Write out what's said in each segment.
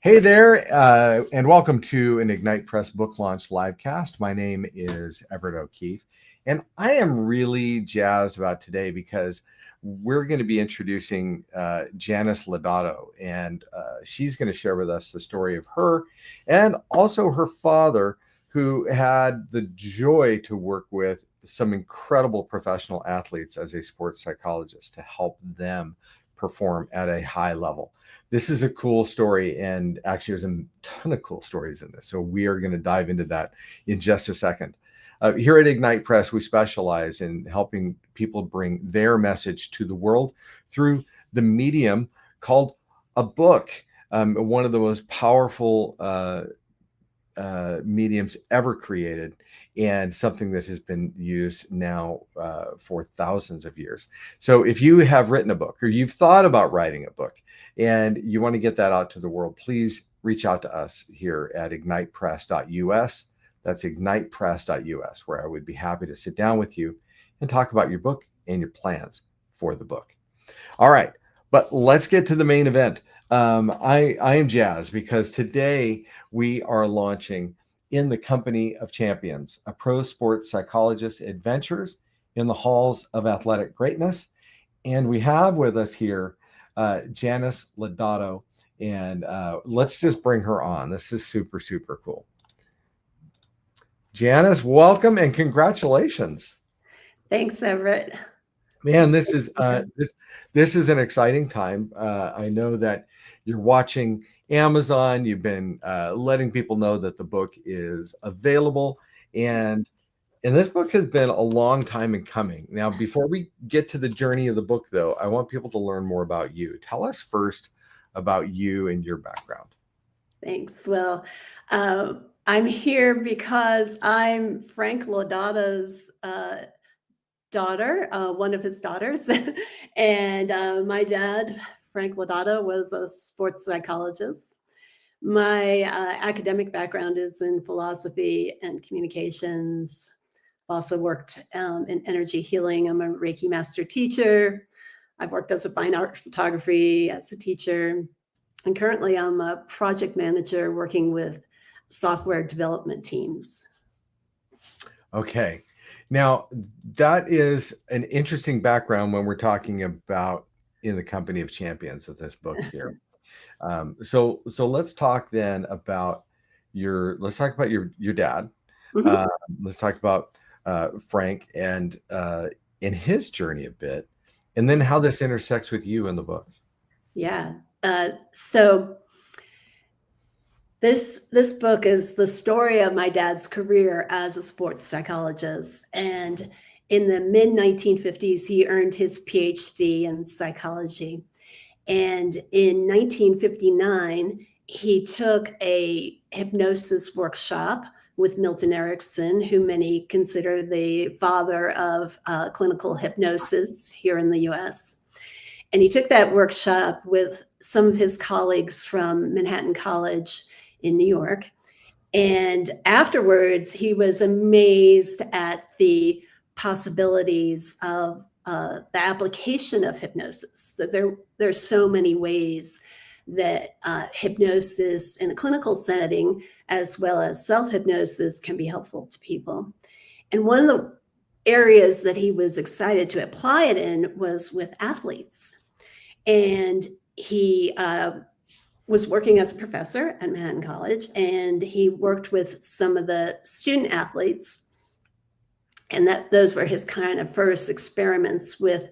Hey there, and welcome to an Ignite Press book launch livecast. My name is Everett O'Keefe, and I am really jazzed about today because we're going to be introducing Janice Lodato, and she's going to share with us the story of her and also her father, who had the joy to work with some incredible professional athletes as a sports psychologist to help them perform at a high level. This is a cool story, and actually there's a ton of cool stories in this. So we are going to dive into that in just a second. Here at Ignite Press, we specialize in helping people bring their message to the world through the medium called a book, one of the most powerful mediums ever created, and something that has been used now for thousands of years. So if you have written a book or you've thought about writing a book and you want to get that out to the world, please reach out to us here at ignitepress.us. That's ignitepress.us, where I would be happy to sit down with you and talk about your book and your plans for the book. All right, but let's get to the main event. I am jazzed because today we are launching In the Company of Champions, a pro sports psychologist adventures in the halls of athletic greatness. And we have with us here Janice Lodato, and let's just bring her on. This is super, super cool. Janice, welcome and congratulations. Thanks, Everett. Man, this is an exciting time. I know that you're watching Amazon. You've been letting people know that the book is available, and this book has been a long time in coming. Now, before we get to the journey of the book, though, I want people to learn more about you. Tell us first about you and your background. Thanks. Well, I'm here because I'm Frank Lodato's daughter, one of his daughters. And my dad, Frank Lodato, was a sports psychologist. My academic background is in philosophy and communications. I've also worked in energy healing. I'm a Reiki master teacher. I've worked as a fine art photography as a teacher. And currently I'm a project manager working with software development teams. Okay. Now, that is an interesting background when we're talking about In the Company of Champions of this book here. So let's talk then about your dad. Mm-hmm. Let's talk about Frank and in his journey a bit, and then how this intersects with you in the book. Yeah. So this book is the story of my dad's career as a sports psychologist. And in the mid-1950s, he earned his PhD in psychology. And in 1959, he took a hypnosis workshop with Milton Erickson, who many consider the father of clinical hypnosis here in the US. And he took that workshop with some of his colleagues from Manhattan College in New York. And afterwards, he was amazed at the possibilities of the application of hypnosis, that there's so many ways that hypnosis in a clinical setting, as well as self-hypnosis, can be helpful to people. And one of the areas that he was excited to apply it in was with athletes. And he was working as a professor at Manhattan College, and he worked with some of the student athletes. And those were his kind of first experiments with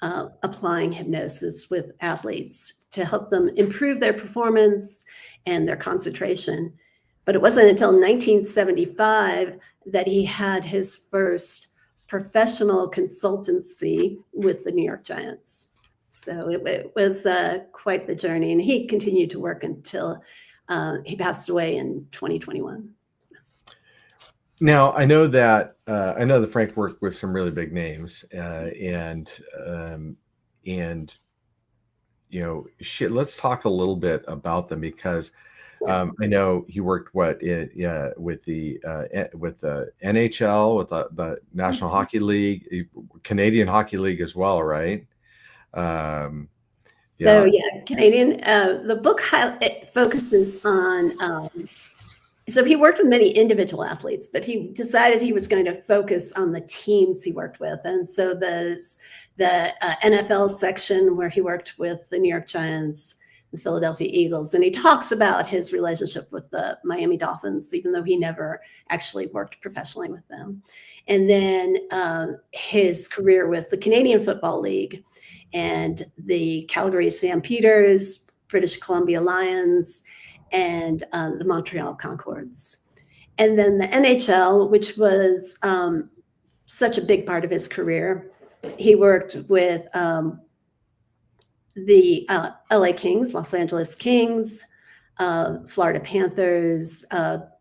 applying hypnosis with athletes to help them improve their performance and their concentration. But it wasn't until 1975 that he had his first professional consultancy with the New York Giants. So it was quite the journey, and he continued to work until he passed away in 2021. So. Now, I know that Frank worked with some really big names, and let's talk a little bit about them, because I know he worked with the NHL, with the National Hockey League, Canadian Hockey League as well, right? So Yeah. yeah, Canadian. The book it focuses on. So he worked with many individual athletes, but he decided he was going to focus on the teams he worked with. And so there's the NFL section where he worked with the New York Giants, the Philadelphia Eagles, and he talks about his relationship with the Miami Dolphins, even though he never actually worked professionally with them. And then his career with the Canadian Football League and the Calgary Stampeders, British Columbia Lions, and the Montreal Concords. And then the NHL, which was such a big part of his career. He worked with the LA Kings, Los Angeles Kings, Florida Panthers,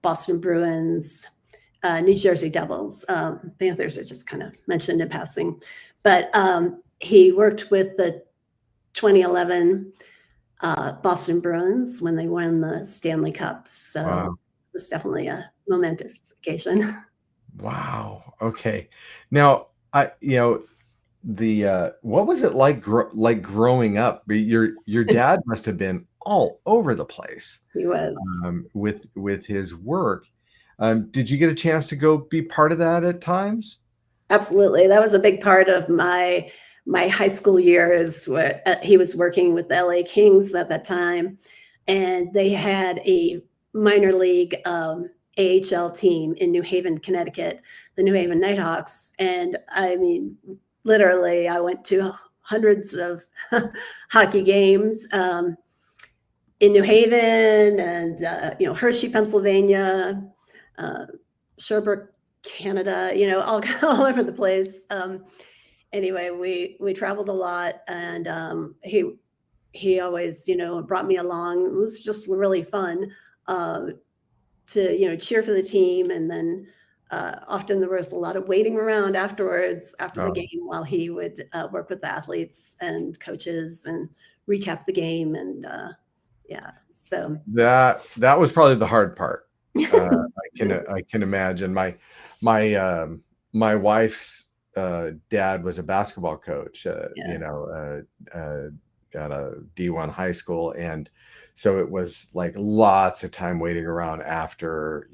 Boston Bruins, New Jersey Devils. Panthers are just kind of mentioned in passing. But he worked with the 2011 Boston Bruins when they won the Stanley Cup. So Wow. it was definitely a momentous occasion. Wow. Okay. Now, what was it like growing up? Your dad must have been all over the place He was. with his work. Did you get a chance to go be part of that at times? Absolutely. That was a big part of my high school years where he was working with the LA Kings at that time. And they had a minor league AHL team in New Haven, Connecticut, the New Haven Nighthawks. And I mean, literally, I went to hundreds of hockey games in New Haven and, Hershey, Pennsylvania, Sherbrooke, Canada, all over the place. Anyway, we traveled a lot, and he always, brought me along. It was just really fun to, cheer for the team, and then often there was a lot of waiting around afterwards, after the Oh, game, while he would work with the athletes and coaches and recap the game, and yeah, so that was probably the hard part. yes, I can imagine. My wife's dad was a basketball coach. yeah, At a D1 high school, and so it was like lots of time waiting around after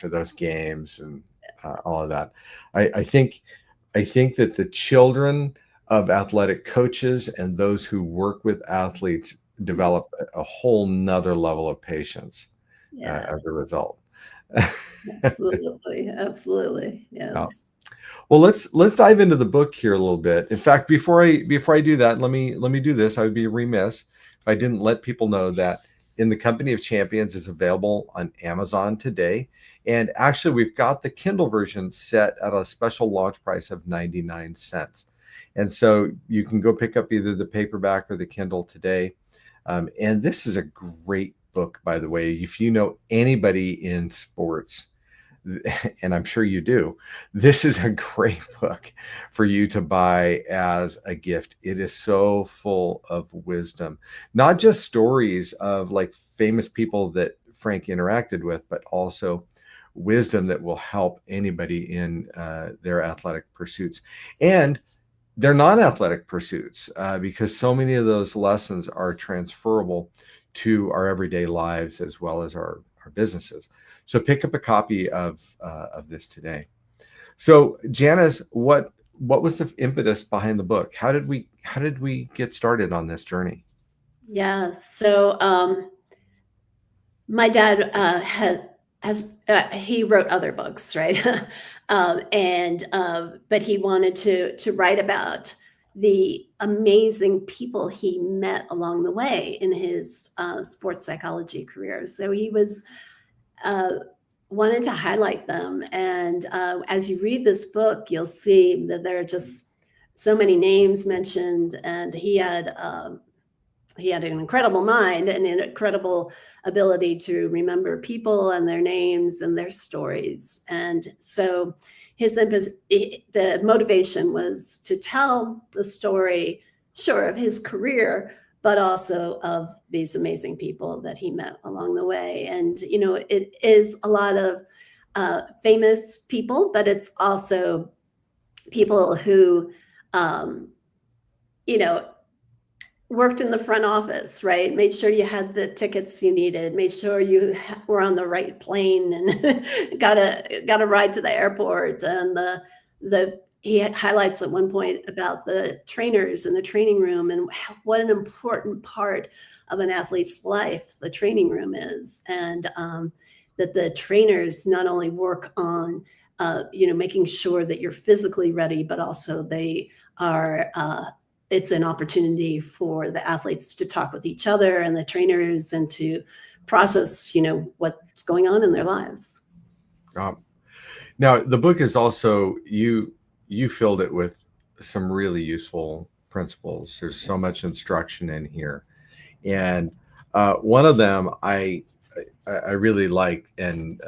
those games and all of that. I think that the children of athletic coaches and those who work with athletes develop a whole nother level of patience yeah, as a result. absolutely, absolutely, Yeah. yes. Well, let's dive into the book here a little bit. In fact, before I do that, let me do this. I would be remiss if I didn't let people know that In the Company of Champions is available on Amazon today. And actually, we've got the Kindle version set at a special launch price of 99 cents. And so you can go pick up either the paperback or the Kindle today. And this is a great book, by the way. If you know anybody in sports, and I'm sure you do, this is a great book for you to buy as a gift. It is so full of wisdom, not just stories of like famous people that Frank interacted with, but also wisdom that will help anybody in their athletic pursuits and their non-athletic pursuits, because so many of those lessons are transferable to our everyday lives as well as our businesses. So pick up a copy of this today. So Janice, what was the impetus behind the book? How did we get started on this journey? Yeah. So my dad he wrote other books, right? But he wanted to write about the amazing people he met along the way in his sports psychology career. So he was uh, wanted to highlight them. And as you read this book, you'll see that there are just so many names mentioned, and he had an incredible mind and an incredible ability to remember people and their names and their stories. And so the motivation was to tell the story, sure, of his career, but also of these amazing people that he met along the way. And, it is a lot of famous people, but it's also people who, um, you know, worked in the front office, right? Made sure you had the tickets you needed, made sure you were on the right plane and got a ride to the airport. And he highlights at one point about the trainers in the training room and what an important part of an athlete's life the training room is. And that the trainers not only work on, making sure that you're physically ready, but also they are, it's an opportunity for the athletes to talk with each other and the trainers and to process, what's going on in their lives. Now, the book is also, you filled it with some really useful principles. There's so much instruction in here. And one of them I really like, and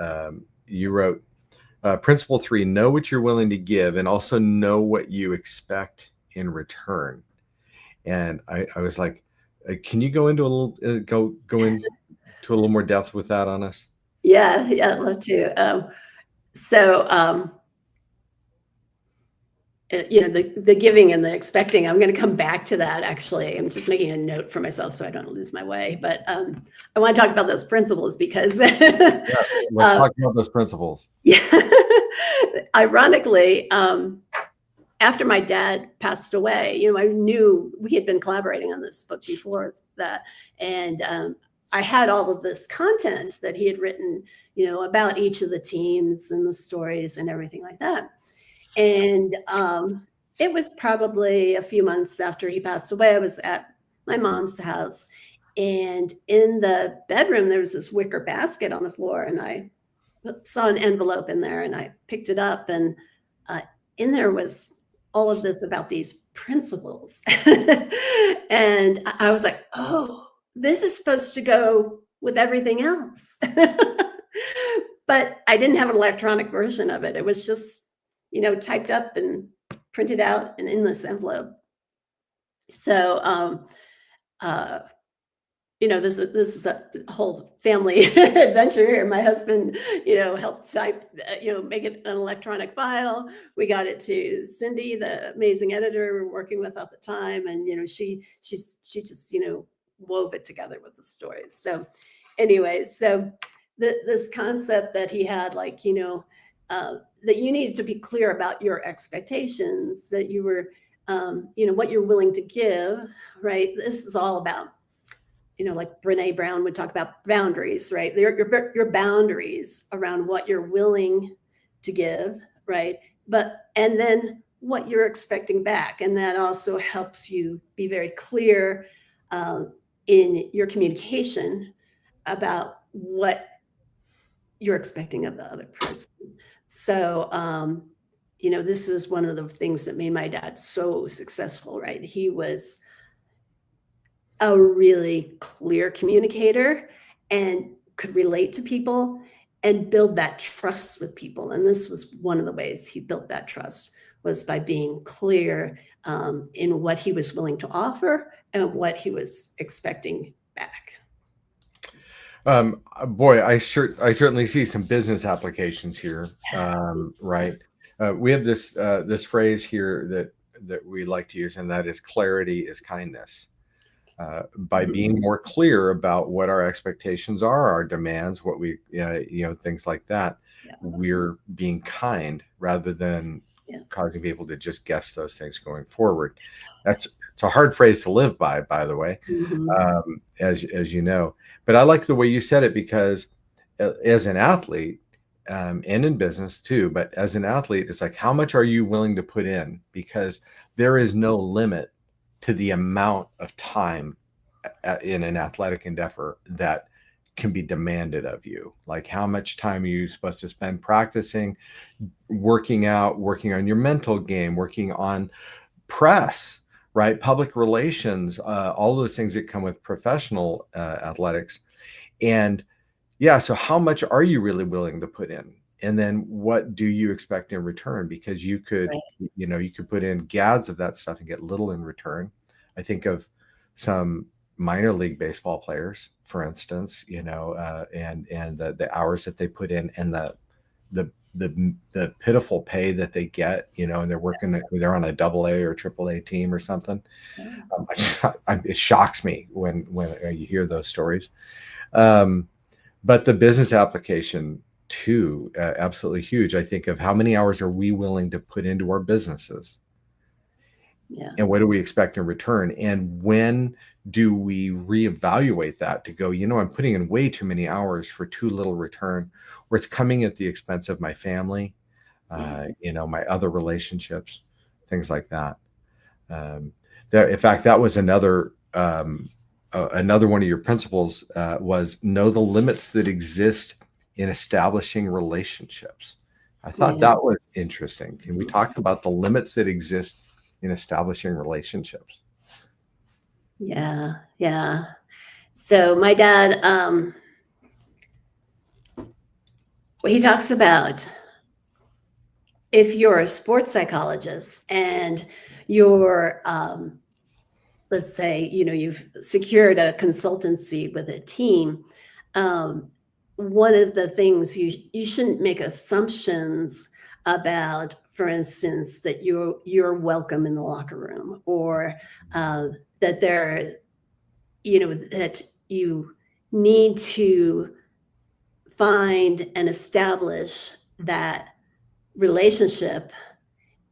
you wrote, Principle 3, know what you're willing to give and also know what you expect in return. And I was like, can you go into a little go into a little more depth with that on us? Yeah, I'd love to. The giving and the expecting, I'm going to come back to that. Actually, I'm just making a note for myself so I don't lose my way. But I want to talk about those principles because Yeah, let's talk about those principles. Yeah, ironically, after my dad passed away, I knew we had been collaborating on this book before that. And I had all of this content that he had written, about each of the teams and the stories and everything like that. And it was probably a few months after he passed away. I was at my mom's house. And in the bedroom, there was this wicker basket on the floor. And I saw an envelope in there and I picked it up. And in there was all of this about these principles. And I was like, oh, this is supposed to go with everything else. But I didn't have an electronic version of it. It was just, typed up and printed out and in this envelope. So, this is a whole family adventure here. My husband, helped type, make it an electronic file. We got it to Cindy, the amazing editor we were working with at the time. And, she just, wove it together with the stories. So anyways, this concept that he had, like, that you needed to be clear about your expectations, that you were, what you're willing to give, right? This is all about, like Brene Brown would talk about boundaries, right? Your boundaries around what you're willing to give, right? And then what you're expecting back. And that also helps you be very clear in your communication about what you're expecting of the other person. So, this is one of the things that made my dad so successful, right? He was a really clear communicator and could relate to people and build that trust with people. And this was one of the ways he built that trust, was by being clear in what he was willing to offer and what he was expecting back. Boy, I certainly see some business applications here, right? We have this phrase here that we like to use, and that is clarity is kindness. By being more clear about what our expectations are, our demands, what we, things like that, we're being kind rather than causing people to just guess those things going forward. It's a hard phrase to live by the way, as you know. But I like the way you said it, because as an athlete, and in business too, but as an athlete, it's like, how much are you willing to put in? Because there is no limit to the amount of time in an athletic endeavor that can be demanded of you. Like, how much time are you supposed to spend practicing, working out, working on your mental game, working on press, right? Public relations, all those things that come with professional athletics. And so how much are you really willing to put in? And then what do you expect in return? Because you could, you could put in gads of that stuff and get little in return. I think of some minor league baseball players, for instance, and the hours that they put in and the the pitiful pay that they get, and they're on a AA or AAA team or something. It shocks me when you hear those stories. But the business application too, absolutely huge. I think of how many hours are we willing to put into our businesses? Yeah. And what do we expect in return? And when do we reevaluate that to go, I'm putting in way too many hours for too little return, or it's coming at the expense of my family, my other relationships, things like that. In fact, that was another one of your principles, was know the limits that exist in establishing relationships. I thought that was interesting. Can we talk about the limits that exist in establishing relationships? Yeah. So my dad, he talks about, if you're a sports psychologist and you're, let's say, you've secured a consultancy with a team, one of the things you shouldn't make assumptions about, for instance, that you're welcome in the locker room, or that that you need to find and establish that relationship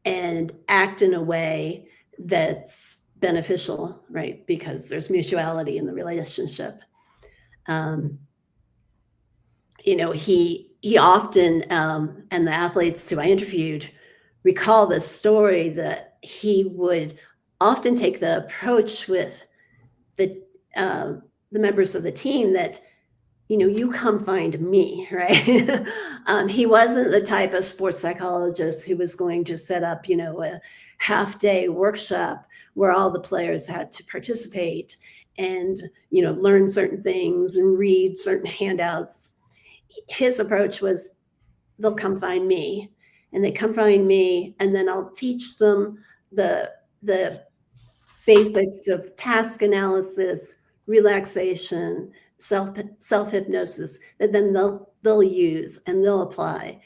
and act in a way that's beneficial, right? Because there's mutuality in the relationship. He often, and the athletes who I interviewed recall this story, that he would often take the approach with the members of the team that, you come find me, right? He wasn't the type of sports psychologist who was going to set up, a half-day workshop where all the players had to participate and, learn certain things and read certain handouts. His approach was, they'll come find me, and they come find me, and then I'll teach them the basics of task analysis, relaxation, self-hypnosis, that then they'll use and they'll apply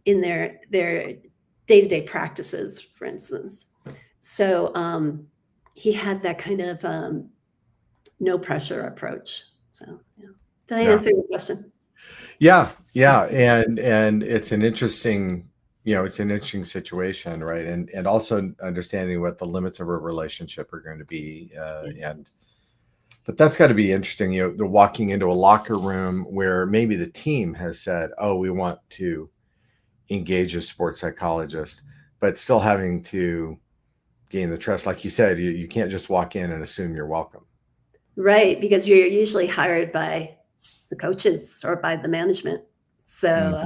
in their day-to-day practices, for instance. So he had that kind of no pressure approach. So did I answer your question? Yeah. And it's an interesting, situation, right? And also understanding what the limits of a relationship are going to be. But that's got to be interesting, the walking into a locker room where maybe the team has said, oh, we want to engage a sports psychologist, but still having to gain the trust. Like you said, you can't just walk in and assume you're welcome. Right, because you're usually hired by the coaches or by the management. So,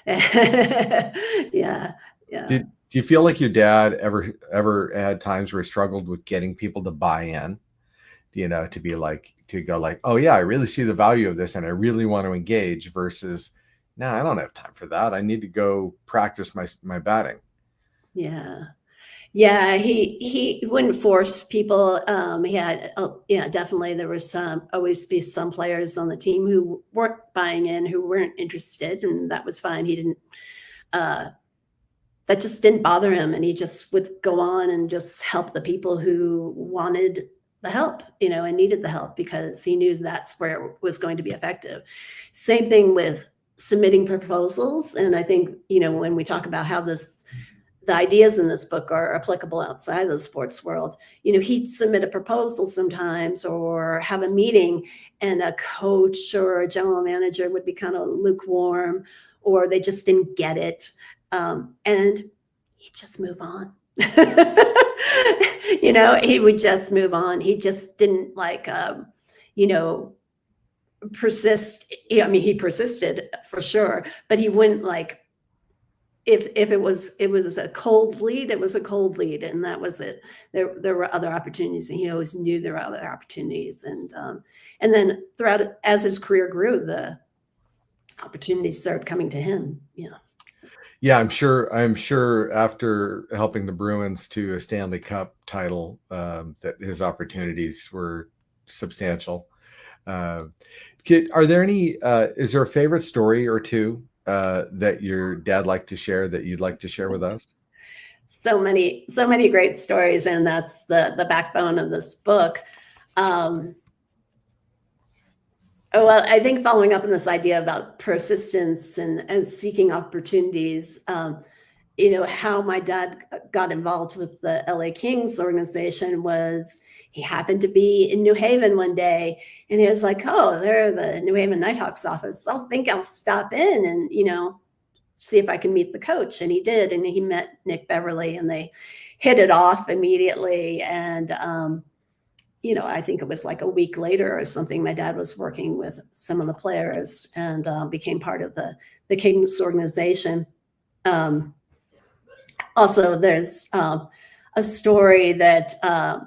yeah. Do you feel like your dad ever had times where he struggled with getting people to buy in? To go like, oh yeah, I really see the value of this and I really want to engage, versus, no, I don't have time for that. I need to go practice my batting. Yeah. He wouldn't force people. He had, definitely there was always be some players on the team who weren't buying in, who weren't interested, and that was fine. He didn't, that just didn't bother him, and he just would go on and just help the people who wanted the help, and needed the help, because he knew that's where it was going to be effective. Same thing with submitting proposals. And I think, when we talk about how the ideas in this book are applicable outside of the sports world, he'd submit a proposal sometimes, or have a meeting, and a coach or a general manager would be kind of lukewarm, or they just didn't get it. And he'd just move on. He would just move on. He just didn't persist. He persisted for sure, but he wouldn't if it was a cold lead, it was a cold lead, and that was it. There were other opportunities, and he always knew there were other opportunities. And then throughout, as his career grew, the opportunities started coming to him. Yeah, I'm sure after helping the Bruins to a Stanley Cup title, that his opportunities were substantial. Are there any, is there a favorite story or two that your dad liked to share that you'd like to share with us? So many great stories, and that's the backbone of this book. Well, I think following up on this idea about persistence and seeking opportunities, how my dad got involved with the LA Kings organization was he happened to be in New Haven one day, and he was like, "Oh, they're the New Haven Nighthawks office. I'll stop in and, see if I can meet the coach." And he did, and he met Nick Beverly, and they hit it off immediately. And I think it was like a week later or something, my dad was working with some of the players and became part of the Kings organization. Also, there's a story that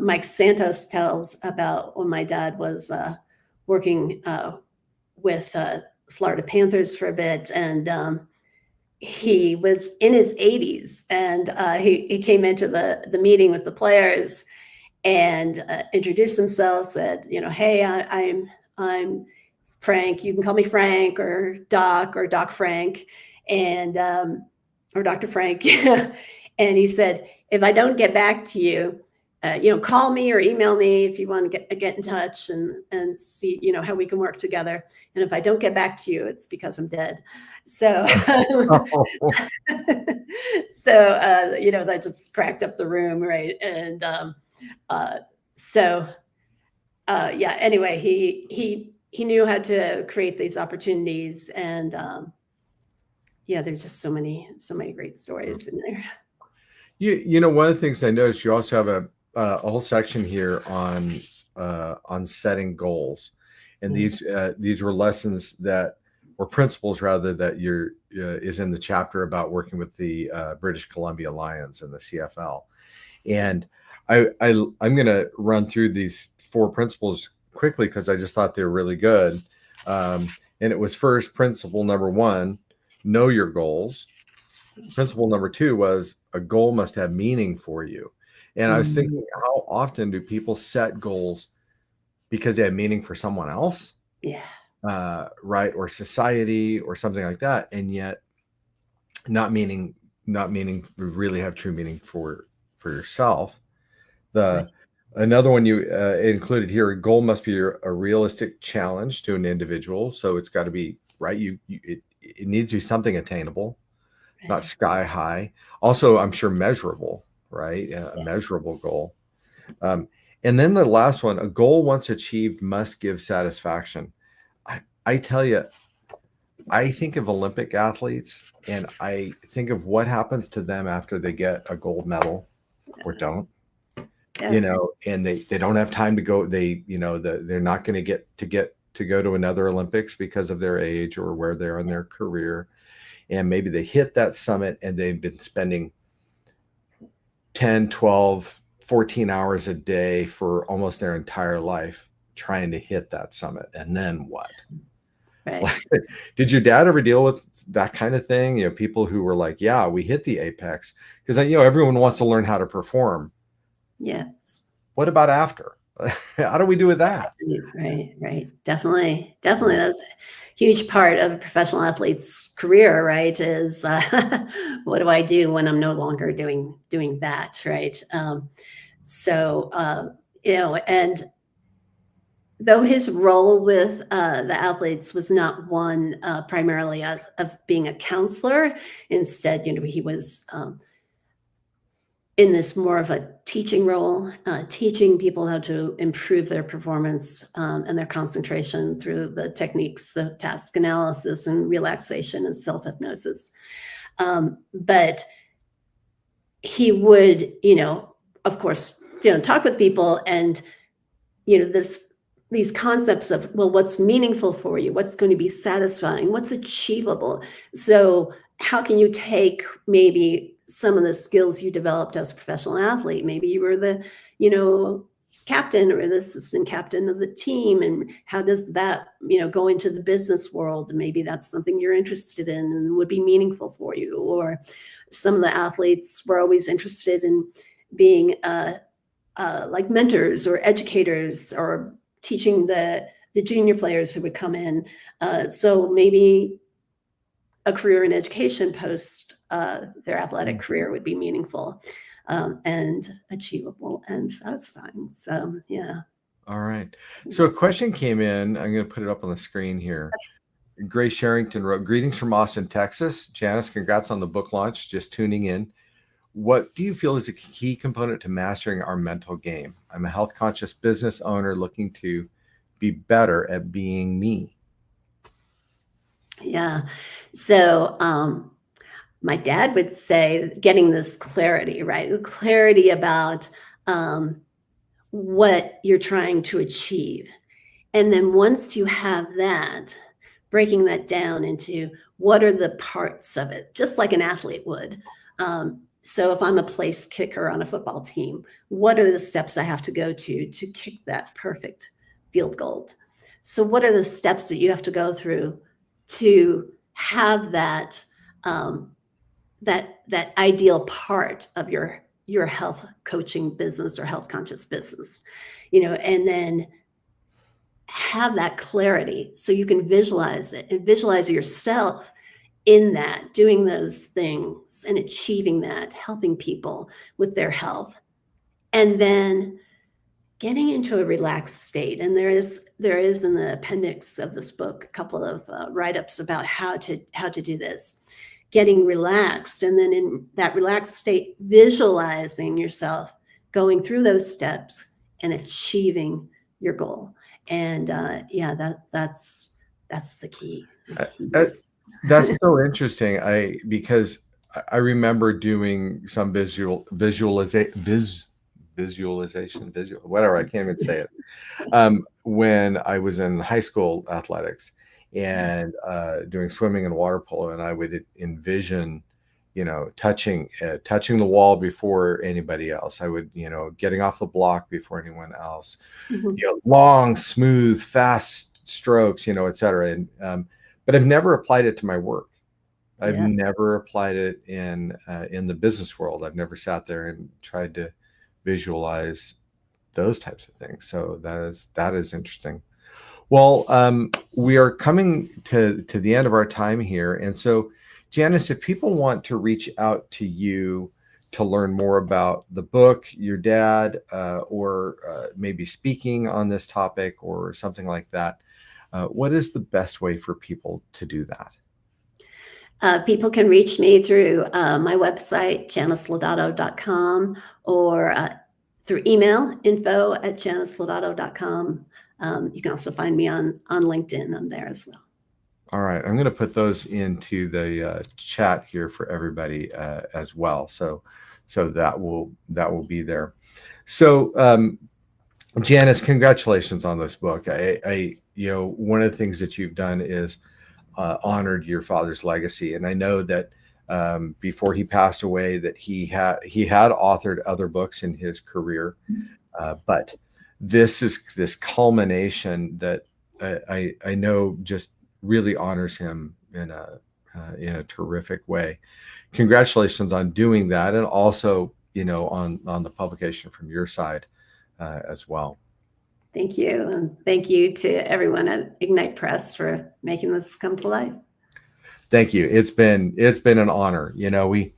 Mike Santos tells about when my dad was working with Florida Panthers for a bit, and he was in his 80s, and he came into the meeting with the players and introduced himself, said, "Hey, I'm Frank. You can call me Frank or Doc Frank, and or Dr. Frank." And he said, "If I don't get back to you, call me or email me if you want to get in touch and see, how we can work together. And if I don't get back to you, it's because I'm dead." So, that just cracked up the room, right? And anyway, he knew how to create these opportunities, and there's just so many great stories in there. One of the things I noticed, you also have a whole section here on setting goals, and these were lessons or principles rather that is in the chapter about working with the British Columbia Lions and the CFL. And I'm going to run through these 4 principles quickly because I just thought they were really good. And it was first, principle number 1, know your goals. Principle number 2 was a goal must have meaning for you. And I was thinking, how often do people set goals because they have meaning for someone else? Yeah. Right. Or society or something like that. And yet not meaning really have true meaning for yourself. Another one you included here, a goal must be a realistic challenge to an individual. So it's got to be right. It needs to be something attainable, not sky high. Also, I'm sure measurable, right? A measurable goal. And then the last one, a goal once achieved must give satisfaction. I tell you, I think of Olympic athletes and I think of what happens to them after they get a gold medal or don't. And they don't have time to go. They're not going to go to another Olympics because of their age or where they're in their career. And maybe they hit that summit and they've been spending 10, 12, 14 hours a day for almost their entire life trying to hit that summit. And then what? Right. Did your dad ever deal with that kind of thing? People who were like, yeah, we hit the apex, because everyone wants to learn how to perform. Yes. What about after? How do we do with that? Right. Definitely. That was a huge part of a professional athlete's career, right? Is what do I do when I'm no longer doing that, right? And though his role with the athletes was not one primarily of being a counselor, instead, he was in this more of a teaching role, teaching people how to improve their performance and their concentration through the techniques of task analysis and relaxation and self-hypnosis. But he would, of course, talk with people, and, these concepts of, well, what's meaningful for you? What's going to be satisfying? What's achievable? So how can you take maybe some of the skills you developed as a professional athlete? Maybe you were the, captain or the assistant captain of the team. And how does that, go into the business world? Maybe that's something you're interested in and would be meaningful for you. Or some of the athletes were always interested in being like mentors or educators, or teaching the junior players who would come in. So maybe a career in education post their athletic career would be meaningful and achievable and satisfying. So, yeah. All right. So a question came in. I'm going to put it up on the screen here. Grace Sherrington wrote, "Greetings from Austin, Texas. Janice, congrats on the book launch. Just tuning in. What do you feel is a key component to mastering our mental game? I'm a health conscious business owner looking to be better at being me." Yeah. So, my dad would say getting this clarity, right? Clarity about what you're trying to achieve. And then once you have that, breaking that down into what are the parts of it, just like an athlete would. So if I'm a place kicker on a football team, what are the steps I have to go to kick that perfect field goal? So what are the steps that you have to go through to have that that ideal part of your health coaching business or health conscious business, and then have that clarity so you can visualize it and visualize yourself in that, doing those things and achieving that, helping people with their health, and then getting into a relaxed state. And there is in the appendix of this book a couple of write-ups about how to do this. Getting relaxed, and then in that relaxed state, visualizing yourself going through those steps and achieving your goal. And that's the key. That's so interesting. Because I remember doing some visualization, whatever, I can't even say it, when I was in high school athletics and doing swimming and water polo, and I would envision, touching the wall before anybody else. I would, getting off the block before anyone else. Long, smooth, fast strokes, et cetera. And but I've never applied it to my work. I've never applied it in the business world. I've never sat there and tried to visualize those types of things. So that is interesting. Well, we are coming to the end of our time here. And so, Janice, if people want to reach out to you to learn more about the book, your dad, or maybe speaking on this topic or something like that, what is the best way for people to do that? People can reach me through my website, janicelodato.com, or through email, info@janicelodato.com. You can also find me on LinkedIn. I'm there as well. All right. I'm going to put those into the chat here for everybody as well. So that will be there. So Janice, congratulations on this book. I one of the things that you've done is honored your father's legacy. And I know that before he passed away that he had authored other books in his career. But this culmination that I know just really honors him in a terrific way. Congratulations on doing that, and also on the publication from your side as well. Thank you, and thank you to everyone at Ignite Press for making this come to life. Thank you. It's been an honor. We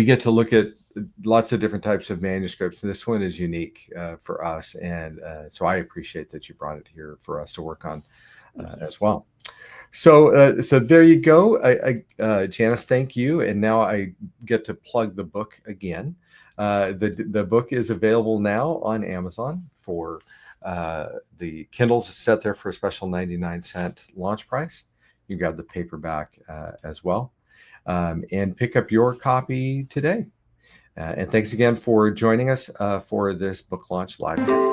get to look at lots of different types of manuscripts, and this one is unique for us, and so I appreciate that you brought it here for us to work on as well. So there you go. Janice, thank you. And now I get to plug the book again. The book is available now on Amazon for the Kindle's set there for a special 99-cent launch price. You grab the paperback as well, and pick up your copy today. And thanks again for joining us for this book launch live.